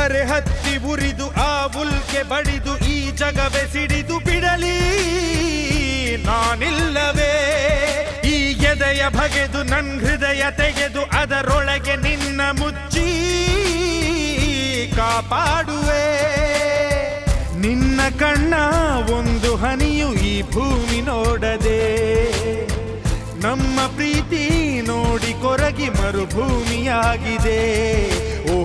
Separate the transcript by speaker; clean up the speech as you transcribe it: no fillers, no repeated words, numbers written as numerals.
Speaker 1: ಧರೆ ಹತ್ತಿ ಉರಿದು ಆ ಉಲ್ಕೆ ಬಡಿದು ಈ ಜಗವೇ ಸಿಡಿದು ಬಿಡಲಿ ನಾನಿಲ್ಲವೇ ಈ ಎದೆಯ ಬಗೆದು ನನ್ ಹೃದಯ ತೆಗೆದು ಅದರೊಳಗೆ ನಿನ್ನ ಮುಚ್ಚಿ ಕಾಪಾಡುವೆ ನಿನ್ನ ಕಣ್ಣ ಒಂದು ಹನಿಯು ಈ ಭೂಮಿ ನೋಡದೆ ನಮ್ಮ ಪ್ರೀತಿ ನೋಡಿ ಕೊರಗಿ ಮರುಭೂಮಿಯಾಗಿದೆ ಓ